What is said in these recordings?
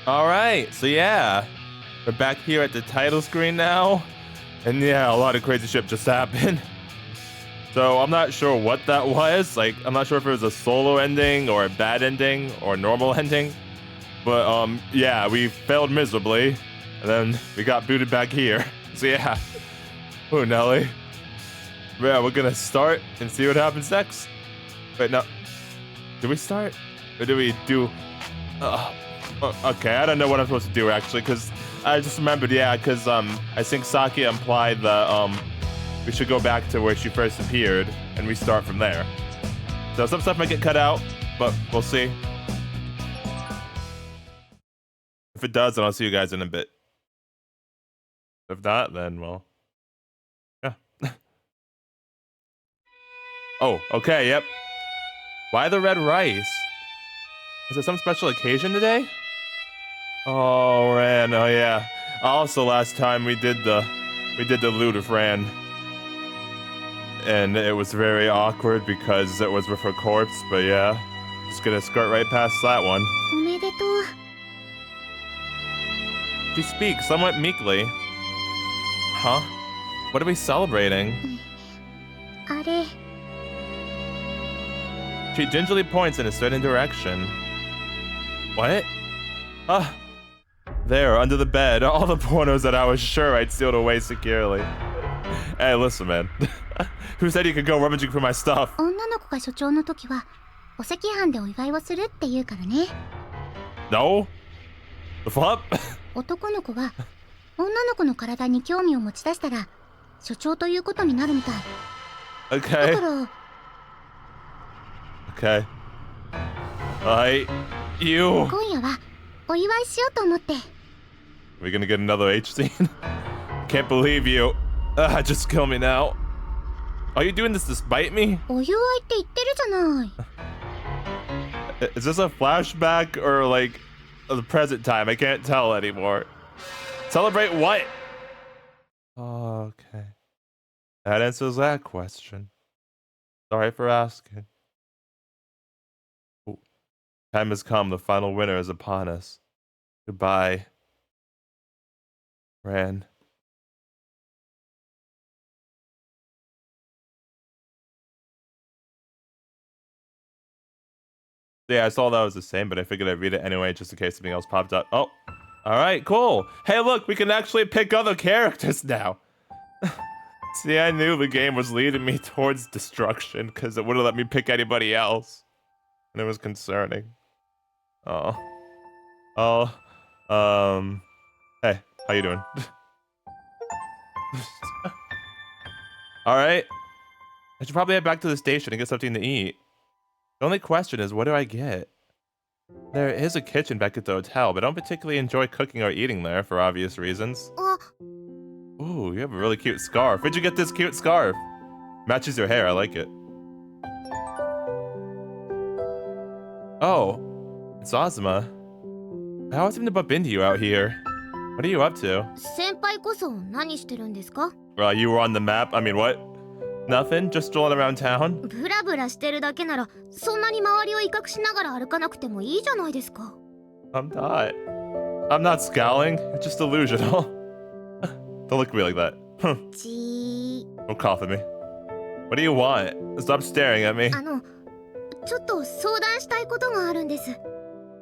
Alright, so yeah. We're back here at the title screen now. And yeah, a lot of crazy shit just happened. So I'm not sure what that was. Like, I'm not sure if it was a solo ending or a bad ending or a normal ending. But yeah, we failed miserably. And then we got booted back here. So yeah. Oh, Nelly. Yeah, we're gonna start and see what happens next. Wait, no. Did we start? Or did we do... okay, I don't know what I'm supposed to do actually, because I just remembered, yeah, because I think Saki implied that we should go back to where she first appeared and we start from there. So some stuff might get cut out, but we'll see. If it does, then I'll see you guys in a bit. If not, then well, yeah. Oh, okay, yep. Why the red rice? Is there some special occasion today? Oh, Ran. Oh, yeah. Also, last time we did the loot of Ran, and it was very awkward because it was with her corpse. But yeah, just gonna skirt right past that one. She speaks somewhat meekly. Huh? What are we celebrating? She gingerly points in a certain direction. What? Ah, there, under the bed, all the pornos that I was sure I'd sealed away securely. Hey, listen, man. Who said you could go rummaging for my stuff? No? The flop? Okay. Okay. You. We're gonna get another H scene? Can't believe you. Just kill me now. Are you doing this to spite me? Is this a flashback or like the present time? I can't tell anymore. Celebrate what? Okay. That answers that question. Sorry for asking. Ooh. Time has come. The final winner is upon us. Goodbye, Ran. Yeah, I saw that was the same, but I figured I'd read it anyway just in case something else popped up. Oh, all right, cool. Hey, look, we can actually pick other characters now. See, I knew the game was leading me towards destruction because it wouldn't let me pick anybody else. And it was concerning. Oh. Hey, how you doing? All right. I should probably head back to the station and get something to eat. The only question is, what do I get? There is a kitchen back at the hotel, but I don't particularly enjoy cooking or eating there for obvious reasons. Ooh, you have a really cute scarf. Where'd you get this cute scarf? Matches your hair, I like it. Oh, it's Azuma. I always seem to bump into you out here. What are you up to? You were on the map? I mean, what? Nothing? Just strolling around town? I'm not scowling. It's just delusional. Don't look at me like that. Don't cough at me. What do you want? Stop staring at me.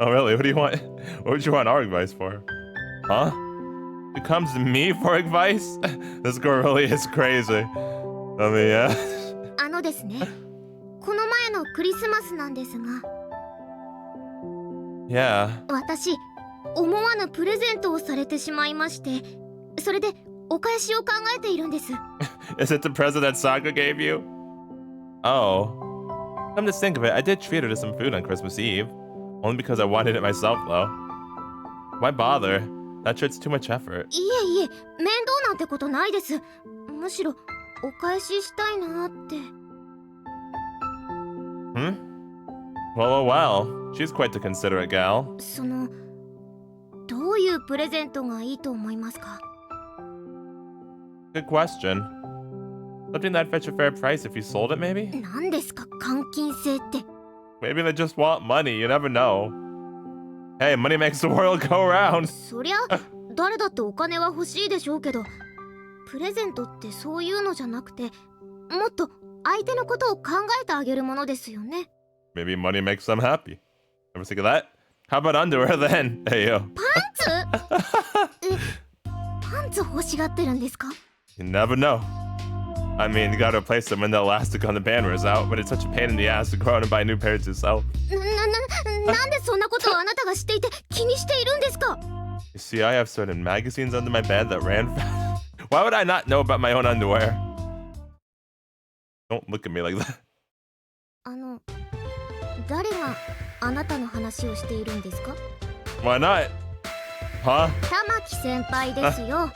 Oh, really? What do you want? What would you want our advice for? Huh? It comes to me for advice? This girl really is crazy. I mean, yeah. Yeah. Is it the present that Saga gave you? Oh. Come to think of it, I did treat her to some food on Christmas Eve. Only because I wanted it myself, though. Why bother? That sure it's too much effort. Well. She's quite the considerate gal. Good question. Something that'd fetch a fair price if you sold it, maybe? Maybe they just want money, you never know. Hey, money makes the world go round. そりゃ誰だってお金は欲しいでしょうけど、プレゼントってそういうのじゃなくて、もっと相手のことを考えてあげるものですよね。 Maybe money makes them happy. Ever think of that? How about underwear then? Hey yo. パンツ欲しがってるんですか？ You never know. I mean, you gotta replace them when the elastic on the band wears out, but it's such a pain in the ass to go out and buy new pairs yourself. なんでそんなことをあなたが知っていて気にしているんですか？ You see, I have certain magazines under my bed that ran fast. Why would I not know about my own underwear? Don't look at me like that. 誰があなたの話をしているんですか？ Why not? Huh? 玉木先輩ですよ。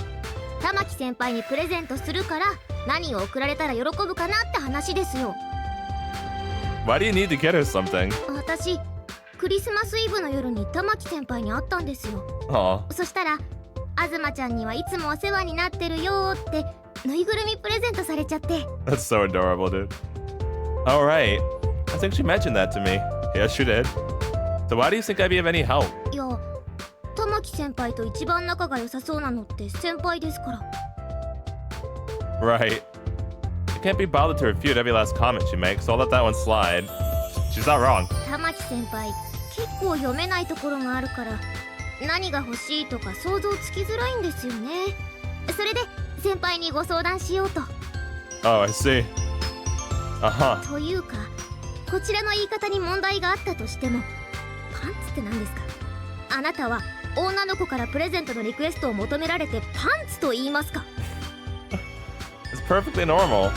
玉木先輩にプレゼントするから何を送られたら喜ぶかなって話ですよ。 Why do you need to get her something? 私クリスマスイブの夜に玉木先輩に会ったんですよ。 Aw. そしたら東ちゃんにはいつもお世話になってるよってぬいぐるみプレゼントされちゃって。 That's so adorable, dude. Alright. I think she mentioned that to me. Yeah, she did. So why do you think I'd be of any help? いや、玉木先輩と一番仲が良さそうなのって先輩ですから。 Right. I can't be bothered to refute every last comment she makes, so I'll let that one slide. She's not wrong. 玉木先輩結構読めないところがあるから何が欲しいとか想像つきづらいんですよね。それで先輩にご相談しようと。 Oh, I see. Uh-huh. というかこちらの言い方に問題があったとしても、パンツって何ですか？あなたは女の子からプレゼントのリクエストを求められてパンツと言いますか？ It's perfectly normal.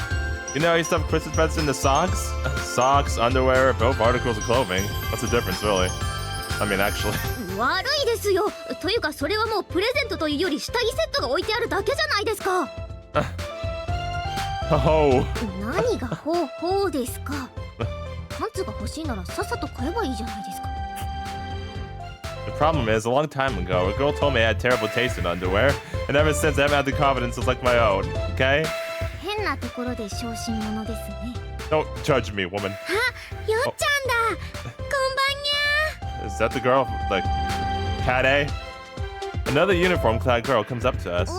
You know, I used to have Christmas presents in the socks? Socks, underwear, both articles of clothing. What's the difference, really? I mean, actually. 悪いですよ。というかそれはもうプレゼントというより下着セットが置いてあるだけじゃないですか。Oh. 何がほうですか？パンツが欲しいならさっさと買えばいいじゃないですか。 The problem is, a long time ago, a girl told me I had terrible taste in underwear, and ever since I haven't had the confidence to select my own, okay? 変なところで小心者ですね。 Don't judge me, woman. あ、よっちゃんだ。こんばんにゃ。 Is that the girl, like, Cat A? Another uniform-clad girl comes up to us.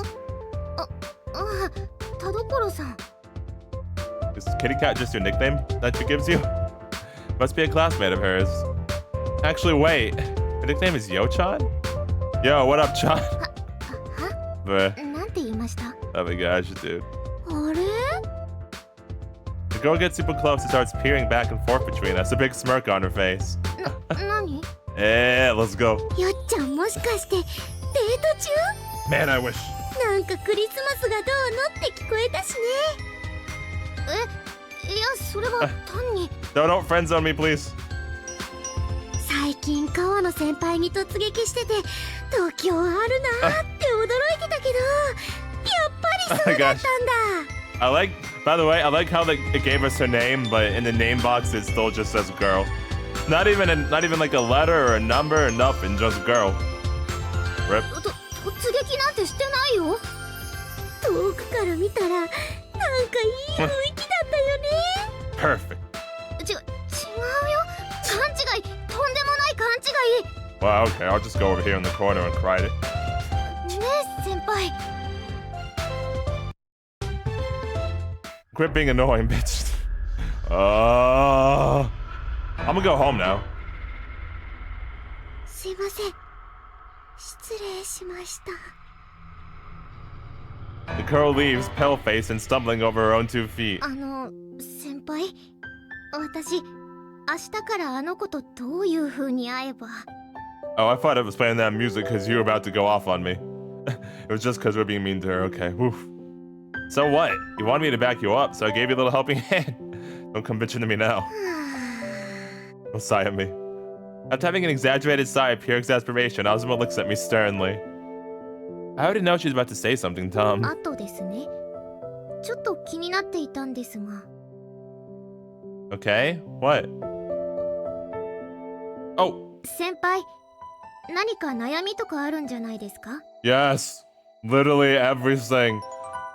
田所さん。 Is Kitty Cat just your nickname that she gives you? Must be a classmate of hers. Actually, wait. Her nickname is Yo-chan? Yo, what up, Chan? は？ Bruh. なんて言いました？ Oh my gosh, dude. あれ？ The girl gets super close and starts peering back and forth between us, a big smirk on her face. 何？ Yeah, let's go. よっちゃんもしかしてデート中？ Man, I wish. なんかクリスマスがどうのって聞こえたしね。いやそれは単に。Don't friend zone me, please. 最近川野先輩に突撃してて度胸あるなーって驚いてたけど、やっぱりそうだったんだ。By the way, I like how it gave us her name, but in the name box it still just says girl. Not even like a letter or a number or nothing, just girl. Rip. 突撃なんてしてないよ。遠くから見たらなんかいい雰囲気だったよね。Perfect. 違うよ。勘違い、とんでもない勘違い。 Well, okay, I'll just go over here in the corner and cry it. ねえ先輩。 Quit being annoying, bitch. I'm gonna go home now. すいません。失礼しました。 The girl leaves, pale-faced and stumbling over her own 2 feet. 先輩、私明日からあの子とどういう風に会えば。 Oh, I thought it was playing that music because you were about to go off on me. It was just because we're being mean to her. Okay, woof. So what? You wanted me to back you up, so I gave you a little helping hand. Don't come bitching to me now. Don't sigh at me. After having an exaggerated sigh of pure exasperation, Azuma looks at me sternly. I already know she's about to say something, Tom. あとですね。ちょっと気になっていたんですが。 Okay, what? Oh! 先輩、何か悩みとかあるんじゃないですか？ Yes, literally everything.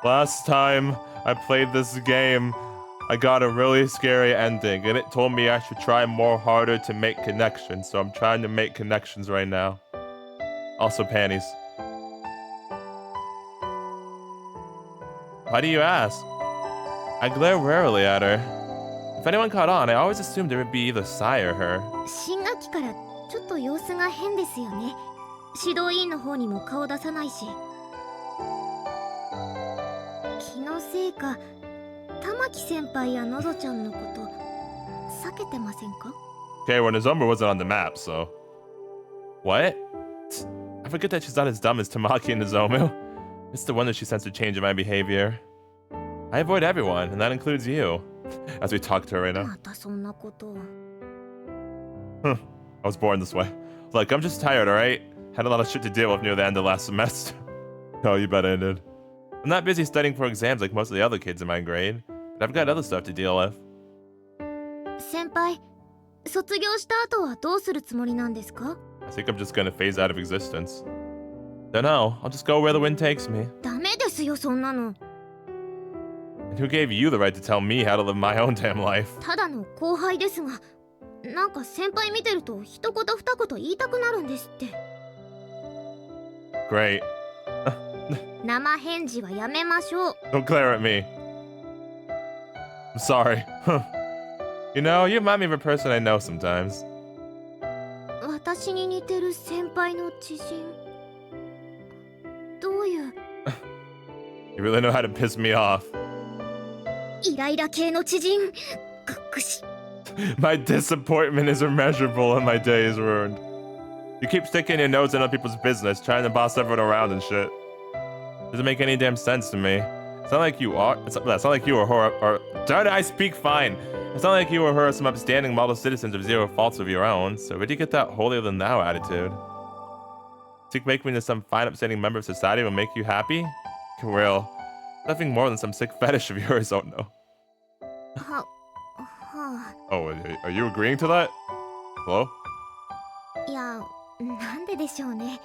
Last time I played this game, I got a really scary ending, and it told me I should try more harder to make connections, so I'm trying to make connections right now. Also panties. Why do you ask? I glare warily at her. If anyone caught on, I always assumed it would be either Sai or her. 新学期からちょっと様子が変ですよね。指導委員の方にも顔出さないし。気のせいか、玉木先輩やのぞちゃんのこと避けてませんか? Okay, well, Nozomu wasn't on the map, so... What? I forget that she's not as dumb as Tamaki and Nozomu. It's the one that she sensed a change in my behavior. I avoid everyone, and that includes you. As we talk to her right now. またそんなことを。I was born this way. Look, I'm just tired, alright? Had a lot of shit to deal with near the end of last semester. Oh, you bet I did. I'm not busy studying for exams like most of the other kids in my grade, but I've got other stuff to deal with. 先輩、卒業した後はどうするつもりなんですか? I think I'm just gonna phase out of existence. Don't know, I'll just go where the wind takes me. ダメですよ、そんなの。And who gave you the right to tell me how to live my own damn life? ただの後輩ですが、なんか先輩見てると一言二言言いたくなるんですって。Great. 生返事はやめましょう。Don't glare at me. I'm sorry. You know, you remind me of a person I know sometimes. 私に似てる先輩の知人。どういう You really know how to piss me off. イライラ系の知人。くっくし。My disappointment is immeasurable and my day is ruined. You keep sticking your nose in other people's business, trying to boss everyone around and shit. Doesn't make any damn sense to me. It's not like you are. It's not like you or her are. Darn it, I speak fine. It's not like you or her are some upstanding model citizens of zero faults of your own. So where do you get that holier than thou attitude? Seek making me into some fine upstanding member of society will make you happy? Real. Nothing more than some sick fetish of yours. Oh no. Oh, are you agreeing to that? Hello? いや、なんででしょうね。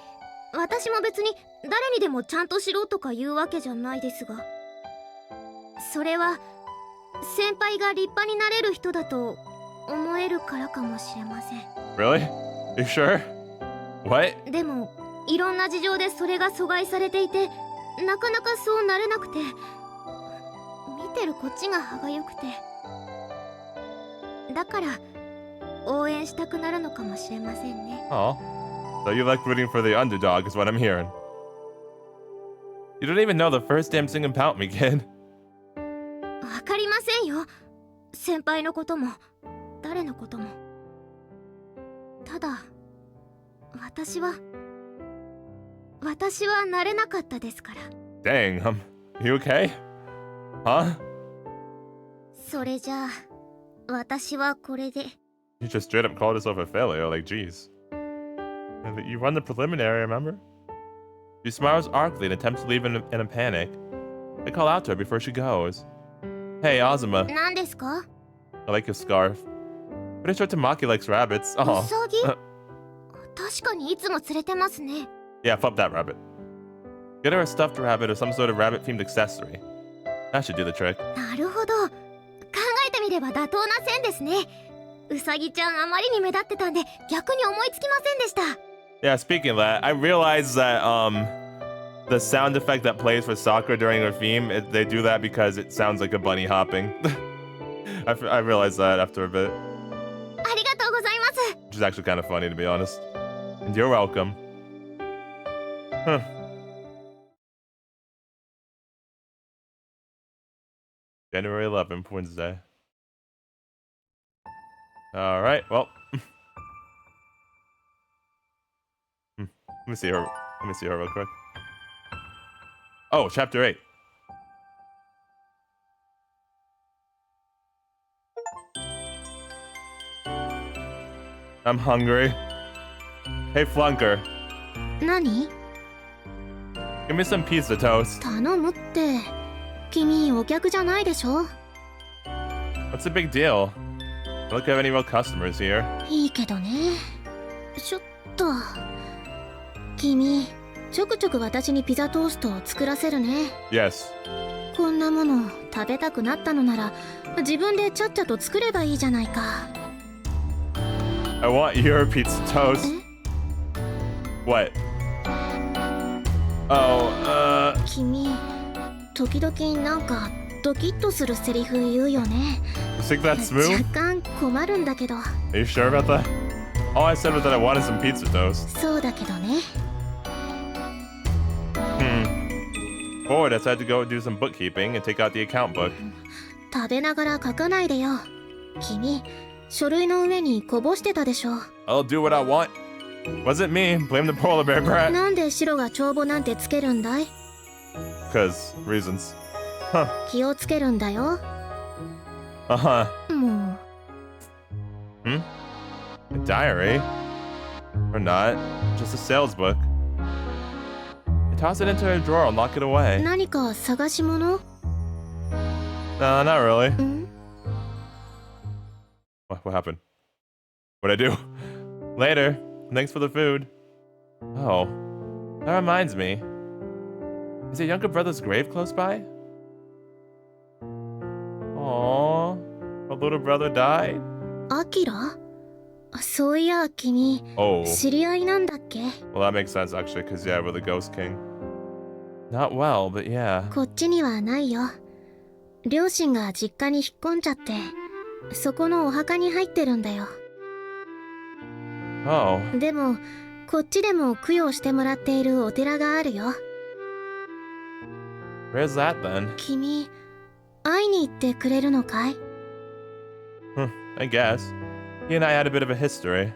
私も別に誰にでもちゃんとしろとか言うわけじゃないですが。それは先輩が立派になれる人だと思えるからかもしれません。Really? You sure? What? でも、いろんな事情でそれが阻害されていて、なかなかそうなれなくて、見てるこっちが歯がゆくて。だから応援したくなるのかもしれませんね。Oh, so you like rooting for the underdog is what I'm hearing. You don't even know the first damn thing about me, kid. わかりませんよ。先輩のことも誰のことも。ただ私はなれなかったですから。Dang, you okay? Huh? それじゃあ私はこれで。You just straight up called yourself a failure, like geez. You run the preliminary, remember? She smiles archly and attempts to leave in a panic. I call out to her before she goes. Hey, Azuma. 何ですか? I like your scarf. Pretty sure Tamaki likes rabbits. Oh. ウサギ? 確かにいつも連れてますね。Yeah, flip that rabbit. Get her a stuffed rabbit or some sort of rabbit-themed accessory. That should do the trick. なるほど。考えてみれば妥当な線ですね。ウサギちゃんあまりに目立ってたんで逆に思いつきませんでした。Yeah, speaking of that, I realized that the sound effect that plays for Sakura during her theme, they do that because it sounds like a bunny hopping. I realized that after a bit. ありがとうございます。Which is actually kind of funny, to be honest. And you're welcome. Huh. January 11th, Wednesday. Alright, well. Let me see her real quick. Oh, chapter 8. I'm hungry. Hey, Flunker. 何? Give me some pizza toast. 頼むって。君お客じゃないでしょ? What's the big deal? I don't have any real customers here. いいけどね。ちょっと。君、ちょくちょく私にピザトーストを作らせるね。Yes. こんなもの食べたくなったのなら自分でちゃっちゃと作ればいいじゃないか。 I want your pizza toast. What? Oh, 君時々なんかドキッとするセリフ言うよね。 you think that's smooth? 若干困るんだけど。 Are you sure about that? All I said was that I wanted some pizza toast. そうだけどね。 Forward, I decided to go do some bookkeeping and take out the account book. 食べながら書かないでよ。君書類の上にこぼしてたでしょ。 I'll do what I want. Wasn't me. Blame the polar bear brat. なんで白が帳簿なんてつけるんだい？ Cause reasons. Huh. 気をつけるんだよ。 Uh-huh. もう。 A diary? Or not. Just a sales book. I toss it into a drawer and lock it away. 何か探し物？ No, not really. ん？ What happened? What'd I do? Later. Thanks for the food. Oh. That reminds me. Is your younger brother's grave close by? Aww. My little brother died? アキラ？そういや君、 Oh. 知り合いなんだっけ？ Well, that makes sense actually, because yeah, we're the Ghost King. Not well, but yeah. こっちにはないよ。両親が実家に引っ込んじゃって、そこのお墓に入ってるんだよ。 Oh. でも、こっちでも供養してもらっているお寺があるよ。 Where's that then? 君、会いに行ってくれるのかい？ I guess. He and I had a bit of a history.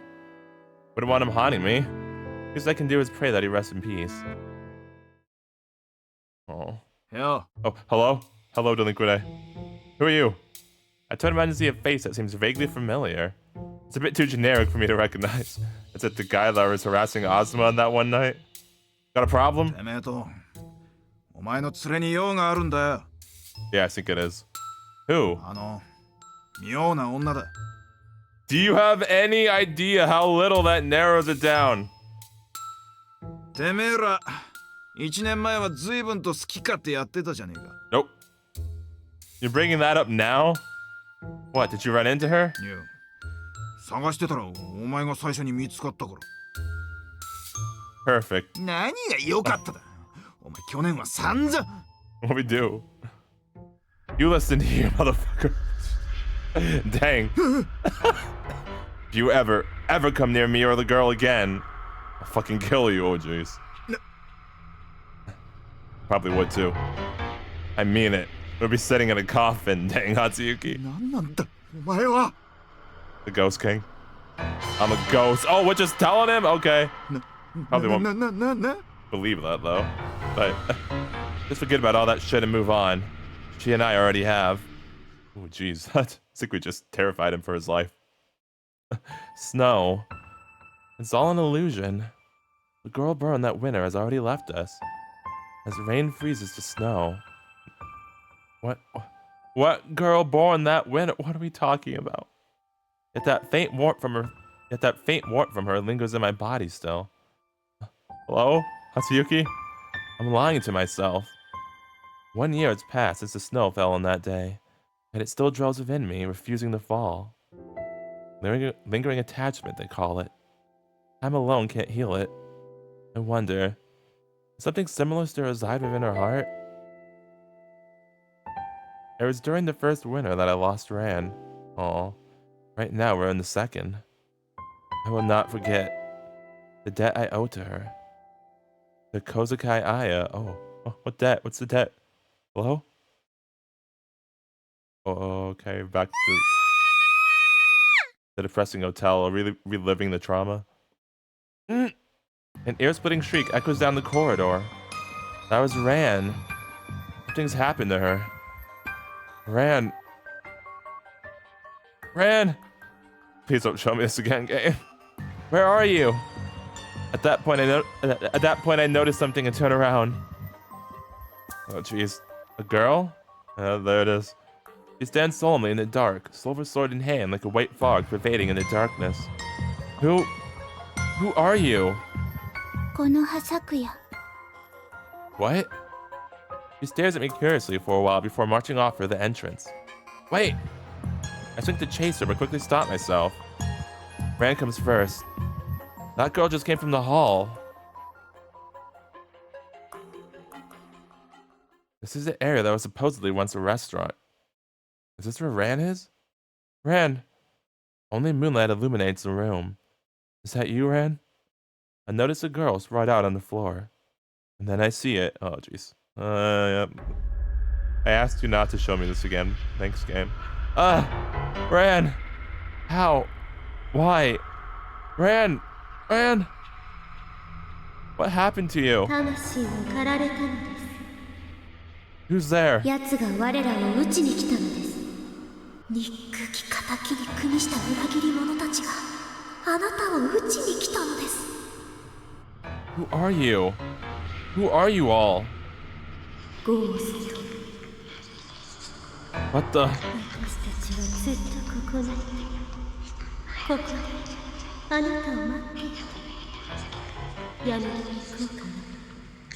Wouldn't want him haunting me. Least I can do is pray that he rests in peace. Oh. Yeah. Oh, hello? Hello, delinquent. Who are you? I turn around and see a face that seems vaguely familiar. It's a bit too generic for me to recognize. Is it the guy that was harassing Ozma on that one night? Got a problem? てめえとお前の連れに用があるんだよ。 Yeah, I think it is. Who? 妙な女だ。 Do you have any idea how little that narrows it down? てめえら1年前は随分と好き勝手やってたじゃねえか。 Nope. You're bringing that up now? What, did you run into her? いや、探してたらお前が最初に見つかったから。 Perfect. 何が良かっただ。お前去年は散々。 What we do? You listen here, motherfucker. Dang. If you ever come near me or the girl again, I'll fucking kill you, oh jeez. Probably would too. I mean it. We'll be sitting in a coffin, dang Hatsuyuki. 何なんだお前は。 The Ghost King. I'm a ghost. Oh, we're just telling him? Okay. Probably won't believe that though. But just forget about all that shit and move on. She and I already have. Oh jeez. I think we just terrified him for his life. Snow. It's all an illusion. The girl born that winter has already left us. As rain freezes to snow. What girl born that winter? What are we talking about? Yet that faint warmth from her lingers in my body still. Hello? Hatsuyuki? I'm lying to myself. 1 year has passed since the snow fell on that day, and it still dwells within me, refusing to fall. Lingering attachment, they call it. Time alone can't heal it. I wonder, does something similar still reside within her heart? It was during the first winter that I lost Ran. Aw, right now we're in the second. I will not forget the debt I owe to her. The Kozakai Aya. Oh, what debt? What's the debt? Hello? Oh, okay, back to the depressing hotel, reliving the trauma. An ear-splitting shriek echoes down the corridor. That was Ran. Something's happened to her. Ran. Please don't show me this again, game. Where are you? At that point, I noticed something and turned around. Oh, jeez. A girl? There it is. She stands solemnly in the dark, silver sword in hand, like a white fog pervading in the darkness. Who are you? Kawano Hatsuyuki. What? She stares at me curiously for a while before marching off for the entrance. Wait! I think to chase her, but quickly stop myself. Ran comes first. That girl just came from the hall. This is the area that was supposedly once a restaurant. Is this where Ran is? Ran! Only moonlight illuminates the room. Is that you, Ran? I notice a girl spread out on the floor. And then I see it. Oh, jeez. Yep. I asked you not to show me this again. Thanks, game. Ran! How? Why? Ran! Ran! What happened to you? Who's there? 奴が我らを討ちに来たのです。憎き仇に国した裏切り者たちがあなたを討ちに来たのです。Who are you? Who are you all? ゴースト。 What the? 私たちはずっとここにいて、ここであなたを待っていた。闇の向こ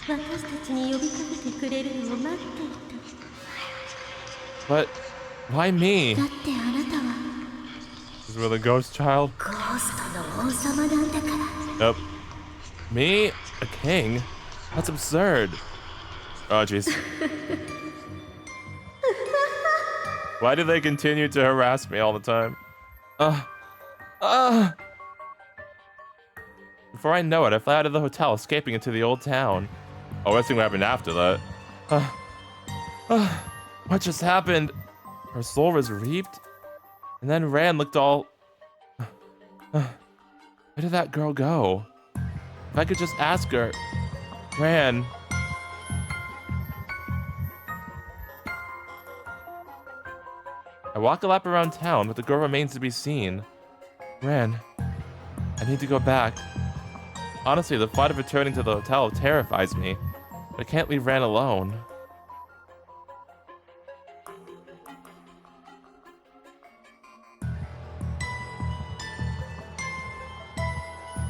うから私たちに呼びかけてくれるのを待っていた。 But why me? だってあなたは Is it the ghost child? ゴーストの王様なんだから。 Nope. Me? A king? That's absurd. Oh, jeez. Why do they continue to harass me all the time? Before I know it, I fly out of the hotel, escaping into the old town. Oh, what's gonna happen after that? What just happened? Her soul was reaped? And then Ran looked all... Where did that girl go? If I could just ask her... Ran... I walk a lap around town, but the girl remains to be seen. Ran... I need to go back. Honestly, the thought of returning to the hotel terrifies me. But I can't leave Ran alone.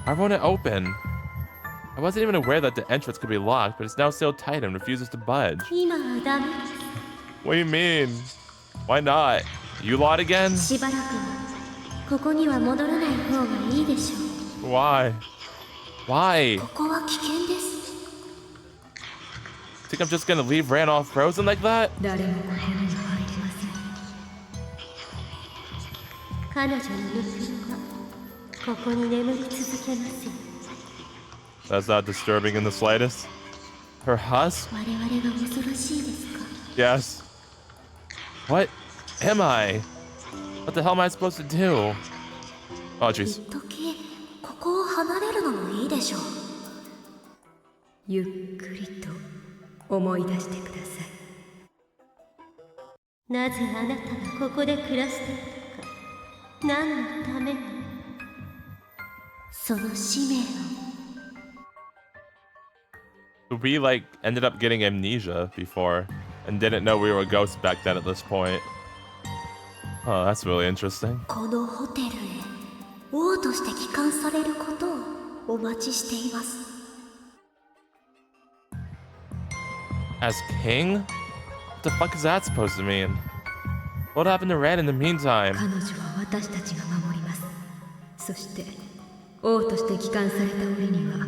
Why won't it open? I wasn't even aware that the entrance could be locked, but it's now sealed tight and refuses to budge. What do you mean? Why not? You lot again? しばらくはここには戻らない方がいいでしょう。 Why? Why? ここは危険です。 Think I'm just gonna leave Ran all frozen like that? 誰もここには入れません。彼女のぬくもはここに眠り続けますよ。 That's not disturbing in the slightest. Her husk? 我々が恐ろしいですか? Yes. What am I? What the hell am I supposed to do? Oh, jeez. 一時ここを離れるのもいいでしょう。ゆっくりと思い出してください。なぜあなたがここで暮らしていたか、何のために、その使命を。 We ended up getting amnesia before and didn't know we were ghosts back then at this point. Oh, that's really interesting. このホテルへ王として帰還されることをお待ちしています。 As king? What the fuck is that supposed to mean? What happened to Ran in the meantime? 彼女は私たちが守ります。そして王として帰還された折には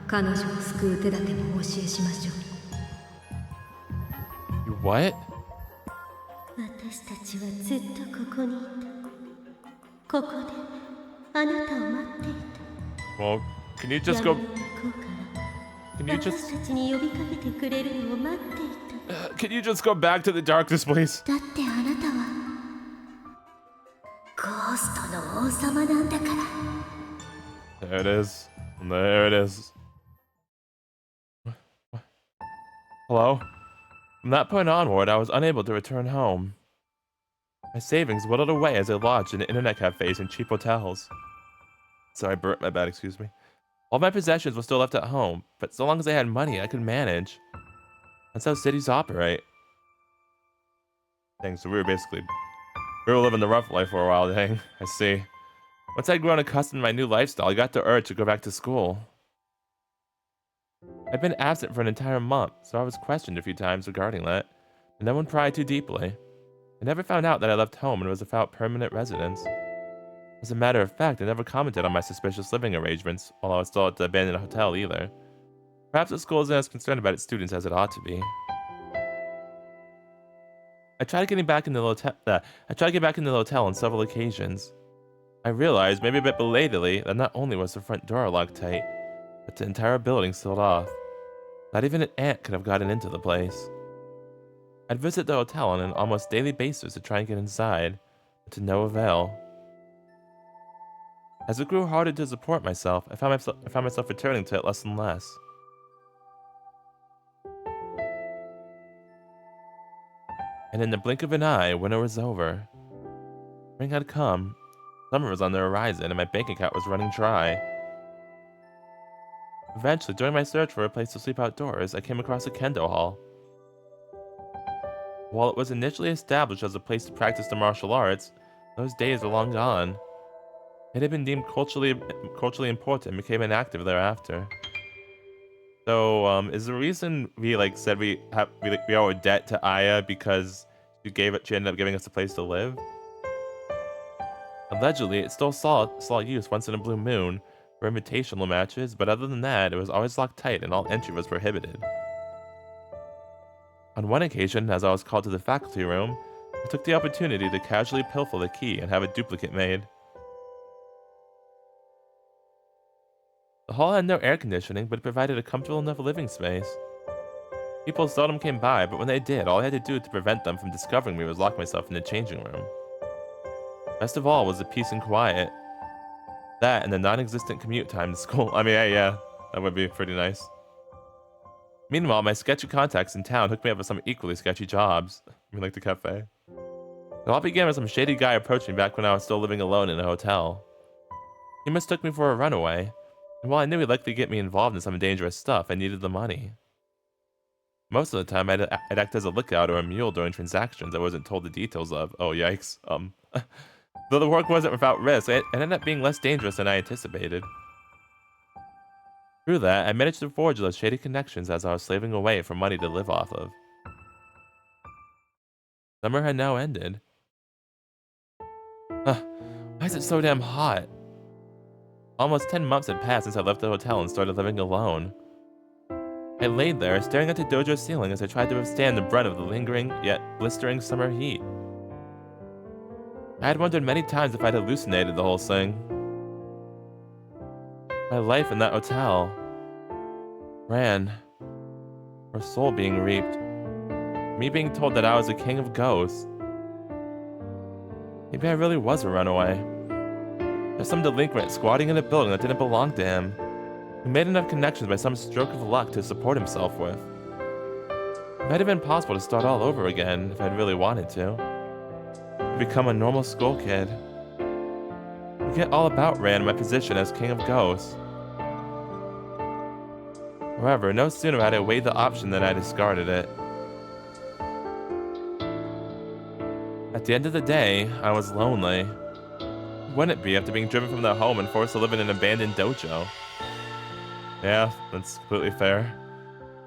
彼女を救う手立てもお教えしましょう。 You what? 私たちはずっとここにいた。ここであなたを待っていた。 Well, can you just go... 闇の向こうから Can you just... 私たちに呼びかけてくれるのを待っていた。 Can you just go back to the darkness, please? だってあなたはゴーストの王様なんだから。 There it is. There it is. Hello? From that point onward, I was unable to return home. My savings whittled away as I lodged in internet cafes and cheap hotels. Sorry, burnt my bad, excuse me. All my possessions were still left at home, but so long as I had money, I could manage. That's how cities operate. Dang, so we were living the rough life for a while, dang. I see. Once I'd grown accustomed to my new lifestyle, I got the urge to go back to school. I'd been absent for an entire month, so I was questioned a few times regarding that, and no one pried too deeply. I never found out that I left home and was without permanent residence. As a matter of fact, I never commented on my suspicious living arrangements while I was still at the abandoned hotel either. Perhaps the school isn't as concerned about its students as it ought to be. I tried getting back into the hotel on several occasions. I realized, maybe a bit belatedly, that not only was the front door locked tight, but the entire building sealed off. Not even an ant could have gotten into the place. I'd visit the hotel on an almost daily basis to try and get inside, but to no avail. As it grew harder to support myself, I found myself returning to it less and less. And in the blink of an eye, winter was over. Spring had come, summer was on the horizon, and my bank account was running dry. Eventually, during my search for a place to sleep outdoors, I came across a kendo hall. While it was initially established as a place to practice the martial arts, those days are long gone. It had been deemed culturally important and became inactive thereafter. So, is the reason we said we owe a debt to Aya because she ended up giving us a place to live? Allegedly, it still saw use once in a blue moon for invitational matches, but other than that, it was always locked tight and all entry was prohibited. On one occasion, as I was called to the faculty room, I took the opportunity to casually pilfer the key and have a duplicate made. The hall had no air conditioning, but it provided a comfortable enough living space. People seldom came by, but when they did, all I had to do to prevent them from discovering me was lock myself in the changing room. Best of all was the peace and quiet. That and the non-existent commute time to school. I mean, yeah, that would be pretty nice. Meanwhile, my sketchy contacts in town hooked me up with some equally sketchy jobs. I mean, like the cafe. It all began with some shady guy approached me back when I was still living alone in a hotel. He mistook me for a runaway, and while I knew he'd likely get me involved in some dangerous stuff, I needed the money. Most of the time, I'd act as a lookout or a mule during transactions I wasn't told the details of. Oh, yikes. Though the work wasn't without risk, it ended up being less dangerous than I anticipated. Through that, I managed to forge those shady connections as I was slaving away for money to live off of. Summer had now ended. Why is it so damn hot? Almost 10 months had passed since I left the hotel and started living alone. I laid there, staring at the dojo ceiling as I tried to withstand the brunt of the lingering, yet blistering summer heat. I had wondered many times if I'd hallucinated the whole thing. My life in that hotel ran for a soul being reaped. Me being told that I was a king of ghosts. Maybe I really was a runaway. Just some delinquent squatting in a building that didn't belong to him, who made enough connections by some stroke of luck to support himself with. It might have been possible to start all over again if I'd really wanted to become a normal school kid. Forget all about Ran and my position as king of ghosts. However, no sooner had I weighed the option than I discarded it. At the end of the day, I was lonely. Who wouldn't it be after being driven from their home and forced to live in an abandoned dojo? Yeah, that's completely fair.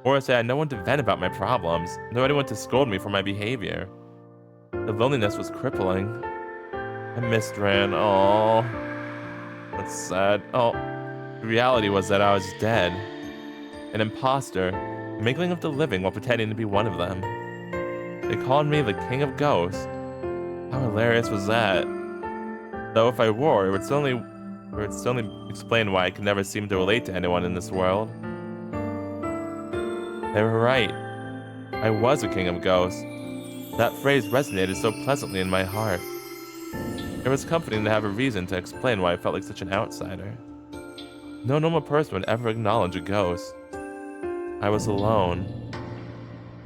Or I had no one to vent about my problems, no anyone to scold me for my behavior. The loneliness was crippling. I missed Ran. Aww. That's sad. Oh, the reality was that I was dead. An imposter, mingling with the living while pretending to be one of them. They called me the King of Ghosts. How hilarious was that? Though if I were, it would certainly explain why I could never seem to relate to anyone in this world. They were right. I was a King of Ghosts. That phrase resonated so pleasantly in my heart. It was comforting to have a reason to explain why I felt like such an outsider. No normal person would ever acknowledge a ghost. I was alone.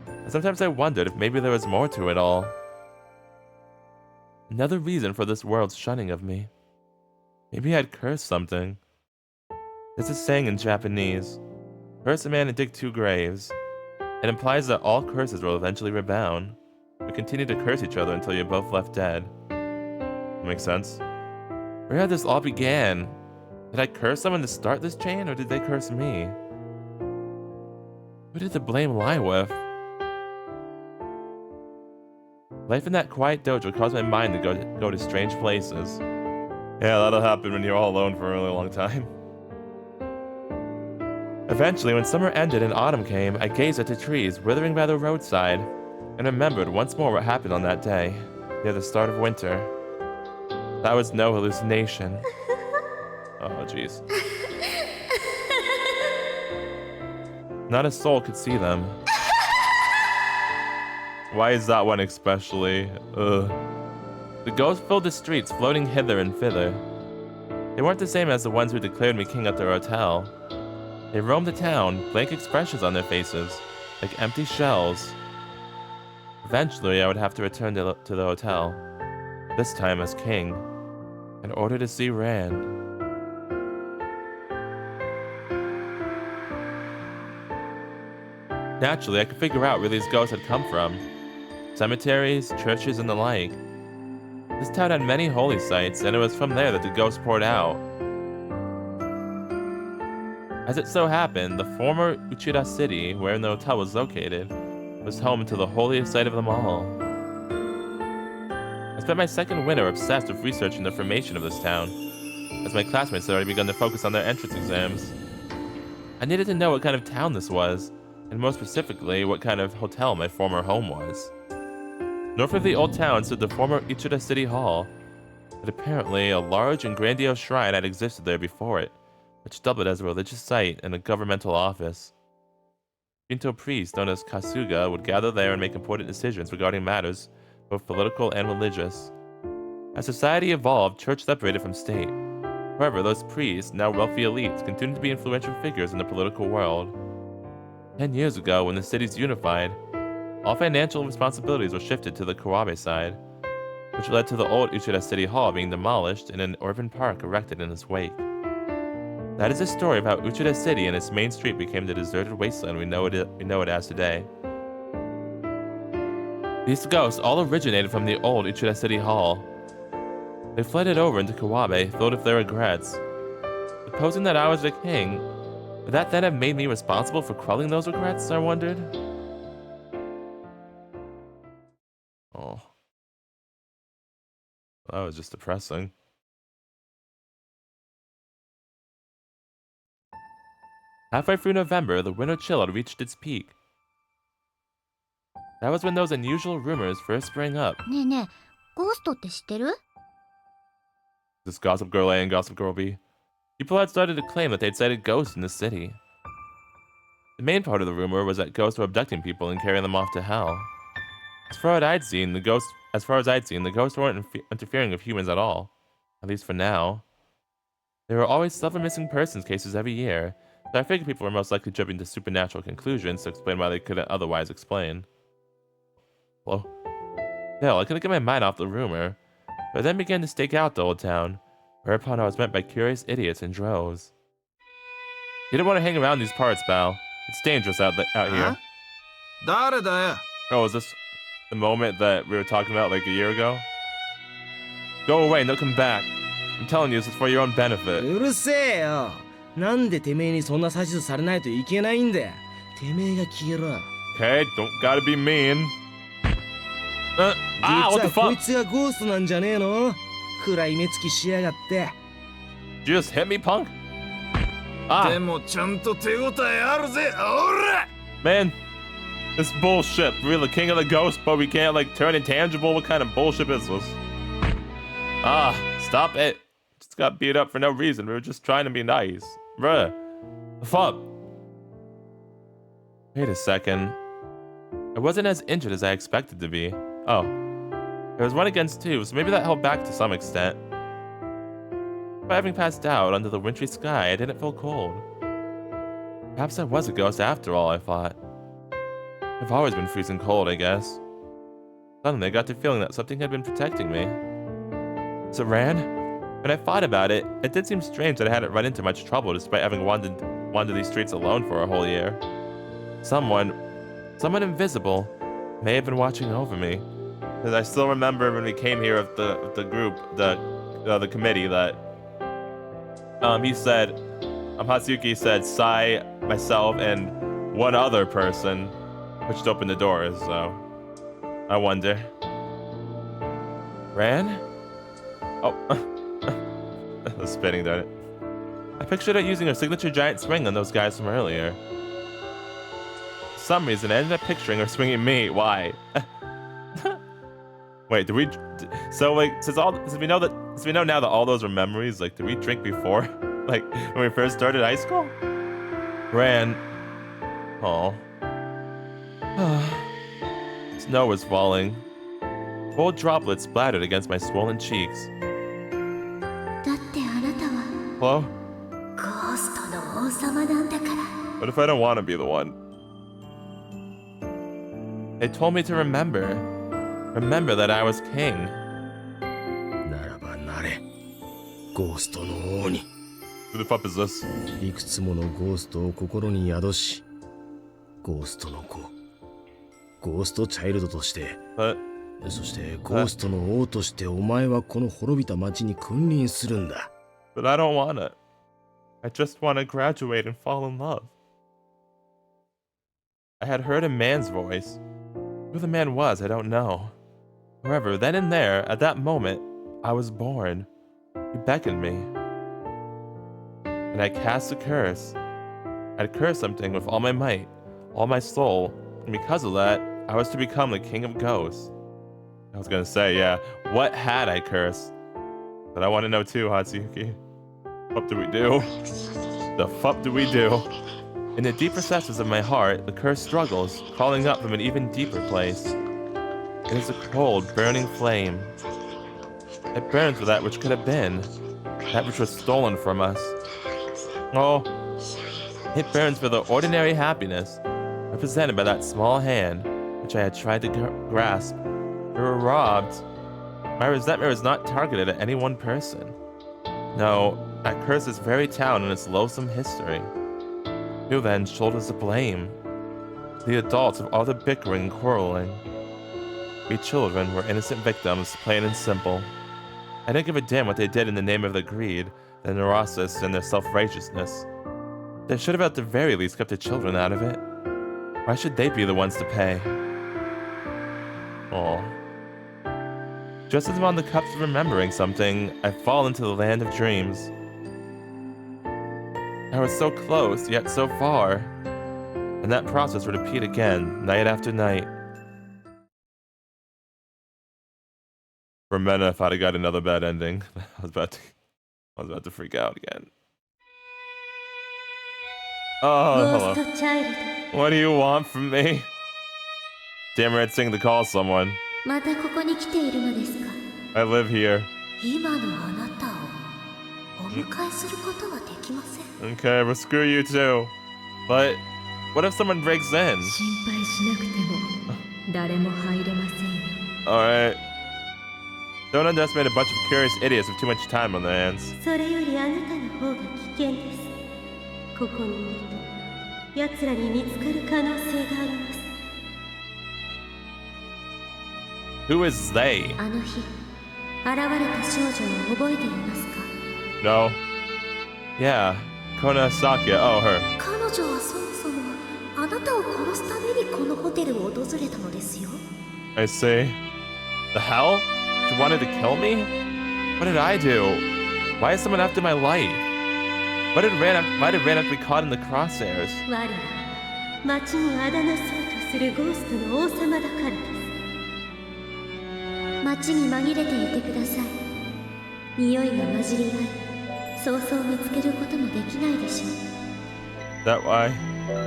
And sometimes I wondered if maybe there was more to it all. Another reason for this world's shunning of me. Maybe I'd cursed something. There's a saying in Japanese, curse a man and dig 2 graves. It implies that all curses will eventually rebound. We continue to curse each other until you're both left dead. Makes sense. Where had this all began? Did I curse someone to start this chain, or did they curse me? Who did the blame lie with? Life in that quiet dojo caused my mind to go to strange places. Yeah, that'll happen when you're all alone for a really long time. Eventually, when summer ended and autumn came, I gazed at the trees withering by the roadside and remembered once more what happened on that day, near the start of winter. That was no hallucination. Oh, jeez. Not a soul could see them. Why is that one especially? Ugh. The ghosts filled the streets, floating hither and thither. They weren't the same as the ones who declared me king at their hotel. They roamed the town, blank expressions on their faces, like empty shells. Eventually, I would have to return to the hotel, this time as king, in order to see Rand. Naturally, I could figure out where these ghosts had come from. Cemeteries, churches, and the like. This town had many holy sites, and it was from there that the ghosts poured out. As it so happened, the former Uchida city, wherein the hotel was located, was home to the holiest site of them all. I spent my second winter obsessed with researching the formation of this town, as my classmates had already begun to focus on their entrance exams. I needed to know what kind of town this was, and more specifically, what kind of hotel my former home was. North of the old town stood the former Uchida City Hall, but apparently a large and grandiose shrine had existed there before it, which doubled as a religious site and a governmental office. Shinto priests known as Kasuga would gather there and make important decisions regarding matters both political and religious. As society evolved, church separated from state. However, those priests, now wealthy elites, continued to be influential figures in the political world. 10 years ago, when the cities unified, all financial responsibilities were shifted to the Kawabe side, which led to the old Uchida City Hall being demolished and an urban park erected in its wake. That is the story of how Uchida City and its main street became the deserted wasteland we know it as today. These ghosts all originated from the old Uchida City Hall. They flooded over into Kawabe, filled with their regrets. Supposing that I was the king, would that then have made me responsible for quelling those regrets, I wondered? Oh. That was just depressing. Halfway through November, the winter chill had reached its peak. That was when those unusual rumors first sprang up. ねえねえ、ゴーストって知ってる? This Gossip Girl A and Gossip Girl B. People had started to claim that they'd sighted ghosts in the city. The main part of the rumor was that ghosts were abducting people and carrying them off to hell. As far as I'd seen, the ghosts weren't interfering with humans at all, at least for now. There were always several missing persons cases every year, so I figured people were most likely jumping to supernatural conclusions to explain why they couldn't otherwise explain. Hello? Hell, I couldn't get my mind off the rumor, but I then began to stake out the old town, whereupon I was met by curious idiots in droves. You don't want to hang around these parts, pal. It's dangerous out here. 誰だよ? Oh, is this the moment that we were talking about like a year ago? Go away, no come back. I'm telling you, this is for your own benefit. うるせえよ。なんでてめえにそんな指図されないといけないんだよ。てめえが消えろ。Okay, don't gotta be mean. What the 実はこい fuck? つがゴーストなんじゃねえの？暗い目つきしやがって。Did you just hit me, punk? でもちゃんと手応えあるぜ、おら! Man, this bullshit. We're the king of the ghosts, but we can't like turn intangible. What kind of bullshit is this? Stop it. Just got beat up for no reason. We were just trying to be nice. Bruh. The fuck? Wait a second. I wasn't as injured as I expected to be. Oh. There was 1 against 2, so maybe that held back to some extent. By having passed out under the wintry sky, I didn't feel cold. Perhaps I was a ghost after all, I thought. I've always been freezing cold, I guess. Suddenly, I got the feeling that something had been protecting me. So Ran? When I thought about it, it did seem strange that I hadn't run into much trouble despite having wandered these streets alone for a whole year. Someone invisible may have been watching over me. Because I still remember when we came here with the group, the committee, that he said, Hatsuyuki said, Sai, myself, and one other person pushed open the doors, so I wonder. Ran? Oh, the spinning, darn it. I pictured her using her signature giant swing on those guys from earlier. For some reason, I ended up picturing her swinging me. Why? Wait, did we? So like, since we know now that all those are memories, like, did we drink before, like, when we first started high school? Ran. Oh. Snow was falling. Cold droplets splattered against my swollen cheeks. だってあなたは Hello? ゴーストの王様なんだから。 What if I don't want to be the one? They told me to remember that I was king. ならばなれ、ゴーストの王に。 Who the fuck is this? いくつものゴーストを心に宿し、ゴーストの子、ゴーストチャイルドとして、 What? そしてゴーストの王としてお前はこの滅びた町に君臨するんだ。But I don't want it. I just want to graduate and fall in love. I had heard a man's voice. Who the man was, I don't know. However, then and there, at that moment, I was born. He beckoned me. And I cast a curse. I'd curse something with all my might, all my soul, and because of that, I was to become the king of ghosts. I was gonna say, yeah, what had I cursed? But I want to know too, Hatsuyuki. What do we do? The fuck do we do? In the deep recesses of my heart, the curse struggles, crawling up from an even deeper place. It is a cold, burning flame. It burns for that which could have been, that which was stolen from us. Oh, it burns for the ordinary happiness, represented by that small hand, which I had tried to grasp. We were robbed. My resentment was not targeted at any one person. No, I cursed this very town and its loathsome history. Who then shoulders the blame? The adults of all the bickering and quarreling. We children were innocent victims, plain and simple. I didn't give a damn what they did in the name of their greed, their neurosis, and their self-righteousness. They should have at the very least kept the children out of it. Why should they be the ones to pay? Oh. Just as I'm on the cusp of remembering something, I fall into the land of dreams. I was so close, yet so far. And that process would repeat again, night after night. For a minute, I thought I got another bad ending. I was about to freak out again. Oh, hello. What do you want from me? Damn right, sing to call someone. またここに来ているのですか。 I live here. 今のあなたをお迎えすることはできません。 Okay, well, screw you too. But what if someone breaks in? 心配しなくても誰も入れませんよ。 Alright. Don't underestimate a bunch of curious idiots with too much time on their hands. それよりあなたの方が危険です。ここにいると奴らに見つかる可能性があります。 Who is they? あの日、現れた少女を覚えていますか？ No. Yeah. Kona Sakya. Oh, her. 彼女はそもそもあなたを殺すためにこのホテルを訪れたのですよ。 I see. The hell? She wanted to kill me? What did I do? Why is someone after my life? Why did Ran have to be caught in the crosshairs? 我ら町にあだなそうとするゴーストの王様だからです。町に紛れていてください。匂いが混じり合い、そうそう見つけることもできないでしょう。 That why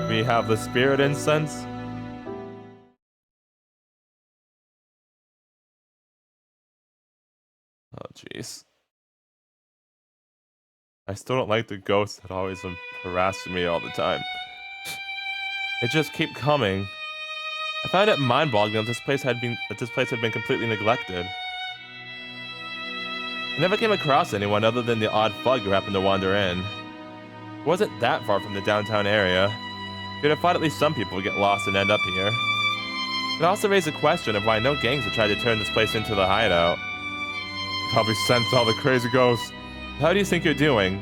we have the spirit incense? Oh, jeez. I still don't like the ghosts that always harassing me all the time. They just keep coming. I find it mind-boggling that this place had been completely neglected. I never came across anyone other than the odd thug who happened to wander in. It wasn't that far from the downtown area. You'd have thought at least some people would get lost and end up here. It also raised the question of why no gangs would try to turn this place into the hideout. Probably sensed all the crazy ghosts. How do you think you're doing?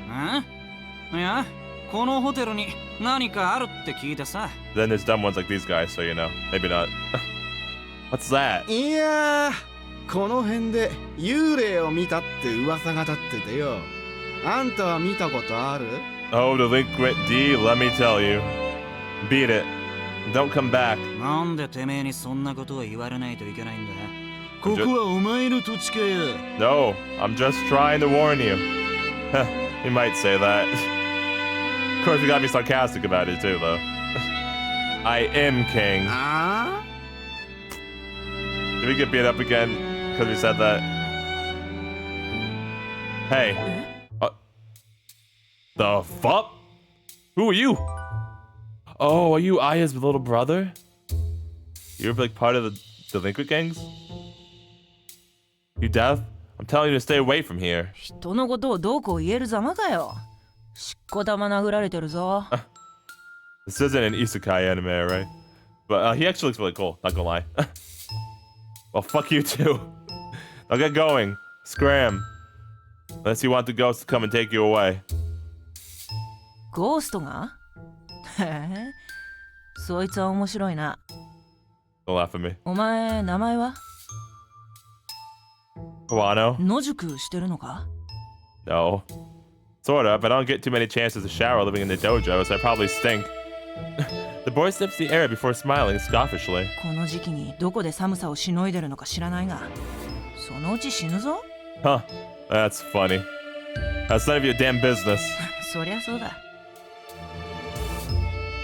いや、このホテルに何かあるって聞いてさ。 Then there's dumb ones like these guys, so you know. Maybe not. What's that? いやー、この辺で幽霊を見たって噂が立っててよ。あんたは見たことある？ Oh, delinquent D, let me tell you. Beat it. Don't come back. なんでてめえにそんなことを言われないといけないんだ。ここはお前の土地かよ。 No, I'm just trying to warn you. You might say that. Of course, you gotta be sarcastic about it too, though. I am king. あ Did we get beat up again because we said that? Hey. The fuck? Who are you? Oh, are you Aya's little brother? You're like part of the delinquent gangs? You deaf? I'm telling you to stay away from here. 人のことをどうこう言えるざまかよ。しっこたま殴られてるぞ。This isn't an isekai anime, right? But he actually looks really cool, not gonna lie. Well, fuck you too. Now get going. Scram. Unless you want the ghost to come and take you away. ゴーストが？へえ、そいつは面白いな。Don't laugh at me. お前、名前は？ Kawano? 野宿してるのか？ No. Sorta, but I don't get too many chances to shower living in the dojo, so I probably stink. The boy sniffs the air before smiling scoffishly. この時期にどこで寒さをしのいでるのか知らないが、そのうち死ぬぞ。Huh. That's funny. That's none of your damn business. そりゃそうだ。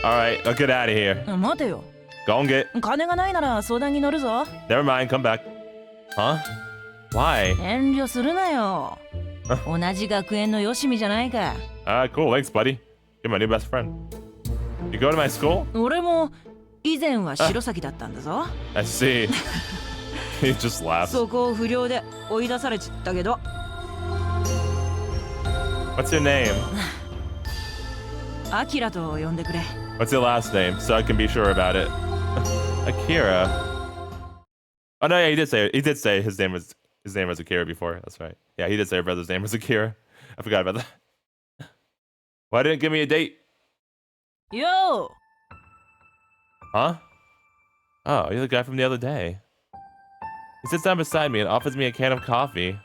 Alright, I'll get out of here. 待てよ。 Go and get. 金がないなら相談に乗るぞ。 Never mind, come back. Huh? Why? 遠慮するなよ。同じ学園のよしみじゃないか。Alright, cool. Thanks, buddy. You're my new best friend. You go to my school? 俺も以前は白崎だったんだぞ。I see. He just laughs. そこを不良で追い出されちったけど。What's your name? アキラと呼んでくれ。 What's your last name, so I can be sure about it? Akira. Oh no, yeah, he did say his name was Akira before. That's right. Yeah, he did say her brother's name was Akira. I forgot about that. Why didn't it give me a date? Yo! Huh? Oh, you're the guy from the other day. He sits down beside me and offers me a can of coffee.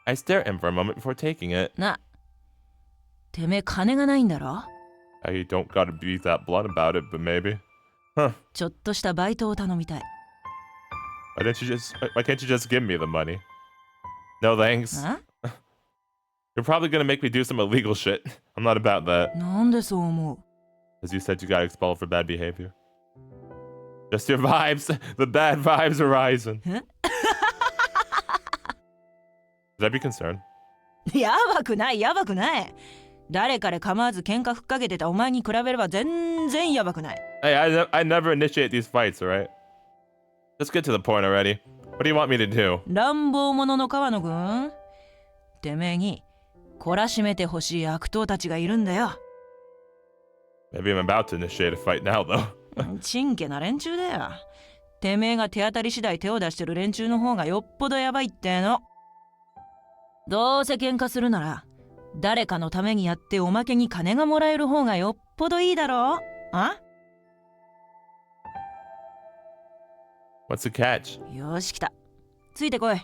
I stare at him for a moment before taking it. な、てめえ金がないんだろ？ I don't gotta beat that blunt about it, but maybe. Huh. ちょっとしたバイトを頼みたい。Why can't you just give me the money? No thanks. あ？ You're probably gonna make me do some illegal shit. I'm not about that. なんでそう思う？ As you said, you got expelled for bad behavior. Just your vibes. The bad vibes are rising. Should I be concerned? やばくない、やばくない。誰彼構わず喧嘩ふっかけてたお前に比べれば全然やばくない。Hey, I never initiate these fights, alright? Let's get to the point already. What do you want me to do? 乱暴者の川野くん。てめえに懲らしめてほしい悪党たちがいるんだよ。Maybe I'm about to initiate a fight now, though. ちんけな連中だよ。てめえが手当たり次第手を出してる連中の方がよっぽどやばいっての。どうせ喧嘩するなら誰かのためにやっておまけに金がもらえる方がよっぽどいいだろう。あ？ What's the catch? よし来た。ついてこい。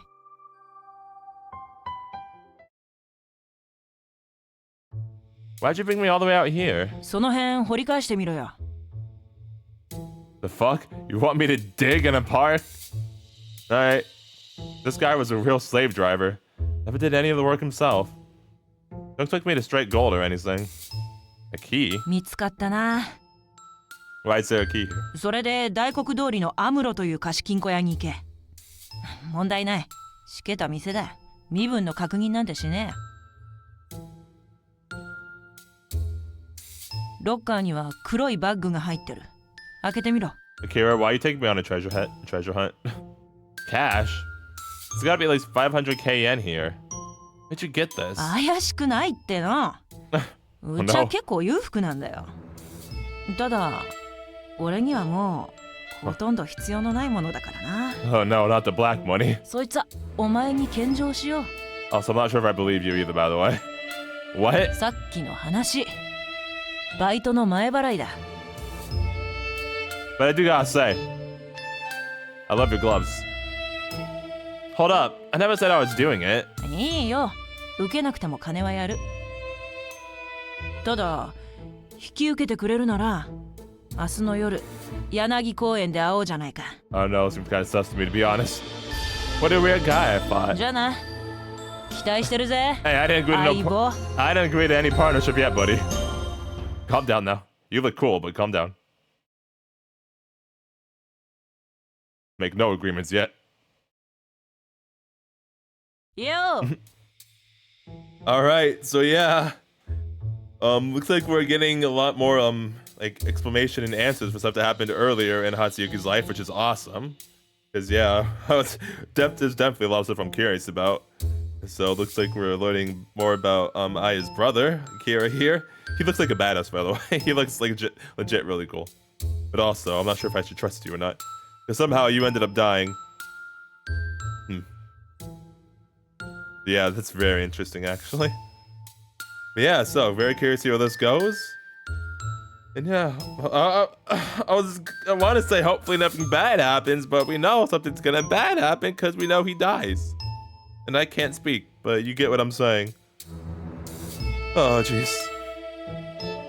Why'd you bring me all the way out here? その辺掘り返してみろよ。The fuck? You want me to dig in a park? Alright. This guy was a real slave driver. Never did any of the work himself. Don't expect me to strike gold or anything. A key? 見つかったな。Why is there a key here? それで大黒通りのアムロという貸金庫屋に行け。問題ない。しけた店だ。身分の確認なんてしねえ。ロッカーには黒いバッグが入ってる。開けてみろ。 Akira, why you taking me on a treasure hunt? Cash? There's gotta be at least 500k yen here. Where'd you get this? 怪しくないってな。うちは結構裕福なんだよ。ただ、俺にはもうほとんど必要のないものだからな。Oh no, not the black money. そいつはお前に献上しよう。 Also, I'm not sure if I believe you either, by the way. What? さっきの話。バイトの前払いだ。 But I do gotta say, I love your gloves. Hold up, I never said I was doing it. いいよ。受けなくても金はやる。ただ、引き受けてくれるなら、明日の夜、柳公園で会おうじゃないか。I don't know, it seems kind of sus to me, to be honest. What a weird guy I fought. じゃあな。期待してるぜ。 Hey, I didn't agree to相棒。 I didn't agree to any partnership yet, buddy. Calm down now. You look cool, but calm down. Make no agreements yet. よ Alright, so yeah. Looks like we're getting a lot more, like, explanation and answers for stuff that happened earlier in Hatsuyuki's life, which is awesome. Because, yeah, there's definitely a lot of stuff I'm curious about. So, it looks like we're learning more about, Aya's brother, Kira here. He looks like a badass, by the way. He looks like legit really cool. But also, I'm not sure if I should trust you or not. Because somehow you ended up dying. Yeah, that's very interesting, actually. But yeah, so very curious to see where this goes. And yeah, I want to say hopefully nothing bad happens, but we know something's gonna bad happen because we know he dies. And I can't speak, but you get what I'm saying. Oh, jeez.